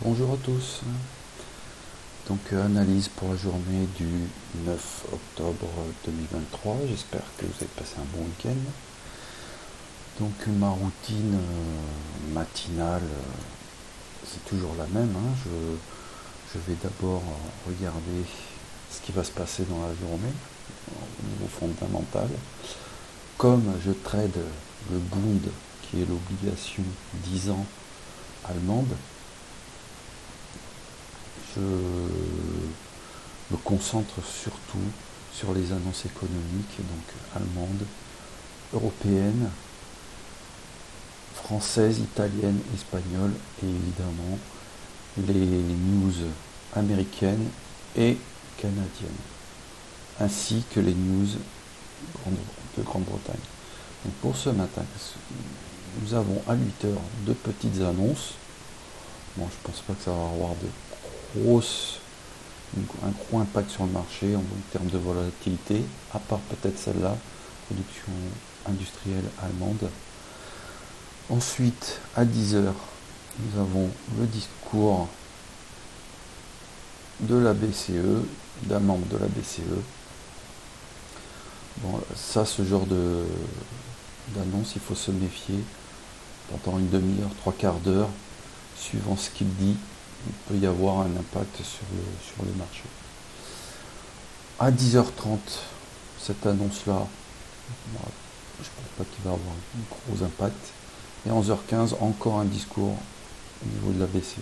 Bonjour à tous. Donc analyse pour la journée du 9 octobre 2023. J'espère que vous avez passé un bon week-end. Donc ma routine matinale, c'est toujours la même. Je vais d'abord regarder ce qui va se passer dans la journée au niveau fondamental. Comme je trade le Bund, qui est l'obligation 10 ans allemande, je me concentre surtout sur les annonces économiques, donc allemandes, européennes, françaises, italiennes, espagnoles et évidemment les news américaines et canadiennes, ainsi que les news de Grande-Bretagne. Donc pour ce matin, nous avons à 8 heures deux petites annonces. Bon, je pense pas que ça va avoir un gros impact sur le marché en termes de volatilité, à part peut-être celle-là, production industrielle allemande. Ensuite, à 10 heures, nous avons le discours de la BCE, d'un membre de la BCE. Bon, ça, ce genre d'annonce, il faut se méfier pendant une demi-heure, trois quarts d'heure, suivant ce qu'il dit. Il peut y avoir un impact sur le marché. À 10h30, cette annonce-là, je ne pense pas qu'il va avoir un gros impact. Et à 11h15, encore un discours au niveau de la BCE.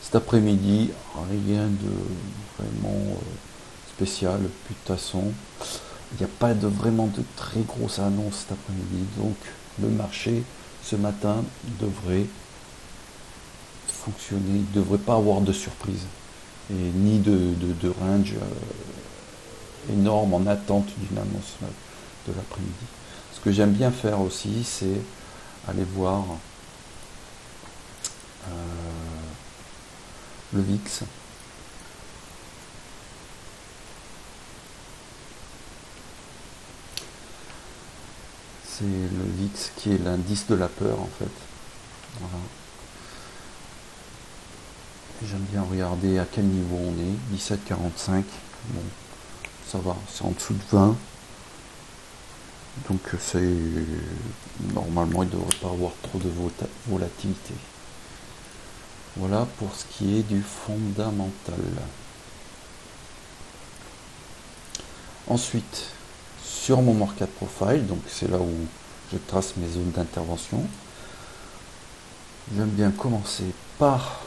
Cet après-midi, rien de vraiment spécial, plus de façon. Il n'y a pas vraiment de très grosses annonces cet après-midi. Donc le marché, ce matin, devrait fonctionner, il ne devrait pas avoir de surprise. Et ni de range énorme en attente d'une annonce de l'après-midi. Ce que j'aime bien faire aussi, c'est aller voir le VIX. C'est le VIX qui est l'indice de la peur en fait. Voilà. J'aime bien regarder à quel niveau on est. 17,45. Bon, ça va, c'est en dessous de 20. Donc c'est normalement il ne devrait pas avoir trop de volatilité. Voilà pour ce qui est du fondamental. Ensuite, sur mon market profile, donc c'est là où je trace mes zones d'intervention, j'aime bien commencer par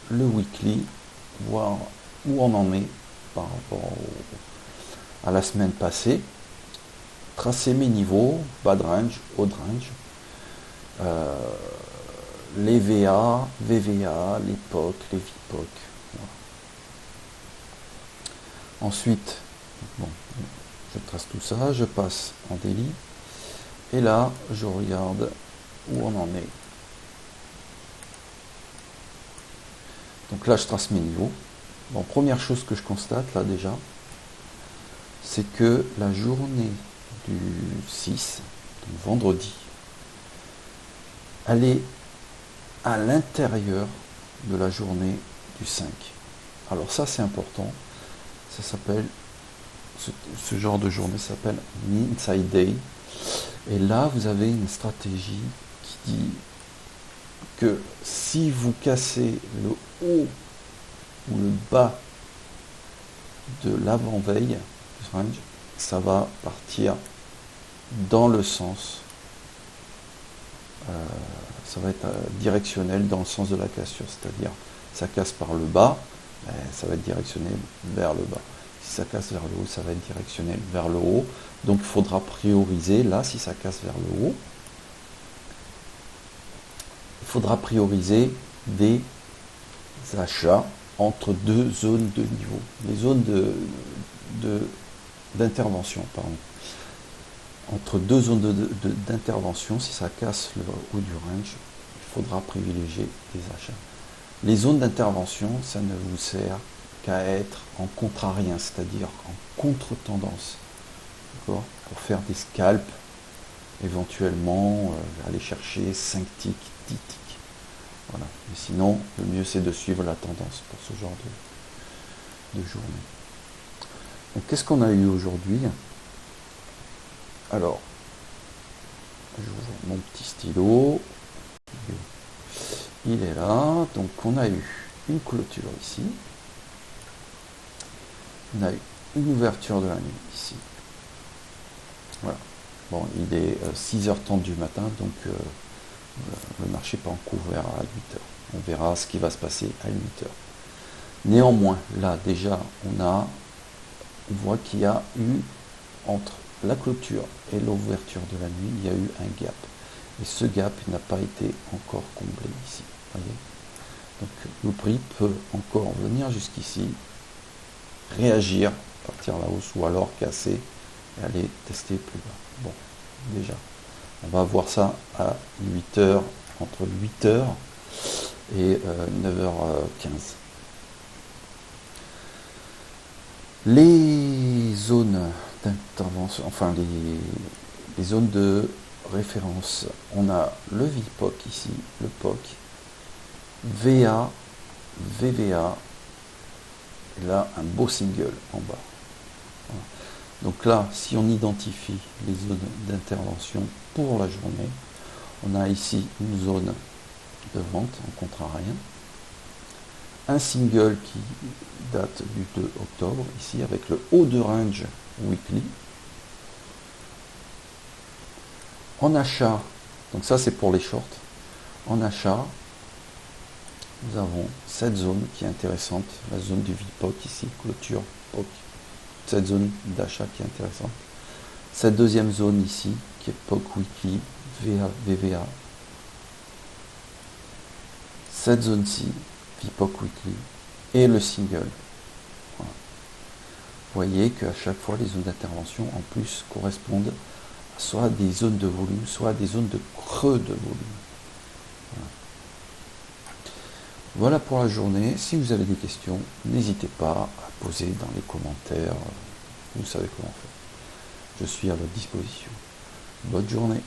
le weekly, voir où on en est par rapport à la semaine passée, tracer mes niveaux, bas de range, haut de range, les VA, VVA, les POC, les VPOC. Voilà. Ensuite, bon, je trace tout ça, je passe en daily, et là, je regarde où on en est. Donc là, je trace mes niveaux. Bon, première chose que je constate, là déjà, c'est que la journée du 6, donc vendredi, elle est à l'intérieur de la journée du 5. Alors ça, c'est important. Ça s'appelle, ce genre de journée s'appelle un inside day. Et là, vous avez une stratégie qui dit que si vous cassez le haut ou le bas de l'avant-veille, ça va partir dans le sens, ça va être directionnel dans le sens de la cassure, c'est-à-dire ça casse par le bas, ça va être directionnel vers le bas. Si ça casse vers le haut, ça va être directionnel vers le haut. Donc il faudra prioriser, là, si ça casse vers le haut, il faudra prioriser des achats entre deux zones de niveau, les zones d'intervention, pardon. Entre deux zones d'intervention, si ça casse le haut du range, il faudra privilégier des achats. Les zones d'intervention, ça ne vous sert qu'à être en contrarien, c'est-à-dire en contre-tendance, d'accord, pour faire des scalps, éventuellement aller chercher 5 ticks, 10 ticks. Voilà. Mais sinon, le mieux c'est de suivre la tendance pour ce genre de journée. Donc qu'est-ce qu'on a eu aujourd'hui? Alors, j'ouvre mon petit stylo. Il est là. Donc on a eu une clôture ici. On a eu une ouverture de la nuit ici. Voilà. Bon, il est 6h30 du matin, donc le marché n'est pas encore ouvert à 8h. On verra ce qui va se passer à 8h. Néanmoins, là déjà, on voit qu'il y a eu, entre la clôture et l'ouverture de la nuit, il y a eu un gap. Et ce gap n'a pas été encore comblé ici. Voyez. Donc le prix peut encore venir jusqu'ici, réagir, partir à la hausse, ou alors casser et aller tester plus bas. Bon, déjà, on va voir ça à 8h, entre 8h et 9h15. Les zones d'intervention, enfin les zones de référence, on a le VPOC ici, le POC, VA, VVA, et là un beau single en bas. Voilà. Donc là, si on identifie les zones d'intervention pour la journée, on a ici une zone de vente en contrarien, un single qui date du 2 octobre, ici avec le haut de range weekly. En achat, donc ça c'est pour les shorts, en achat, nous avons cette zone qui est intéressante, la zone du VPOC ici, clôture POC, cette zone d'achat qui est intéressante. Cette deuxième zone ici, qui est POC weekly, VVA. Cette zone-ci, VPOC weekly, et le single. Voilà. Vous voyez qu'à chaque fois, les zones d'intervention, en plus, correspondent soit à des zones de volume, soit à des zones de creux de volume. Voilà pour la journée. Si vous avez des questions, n'hésitez pas à poser dans les commentaires. Vous savez comment faire. Je suis à votre disposition. Bonne journée.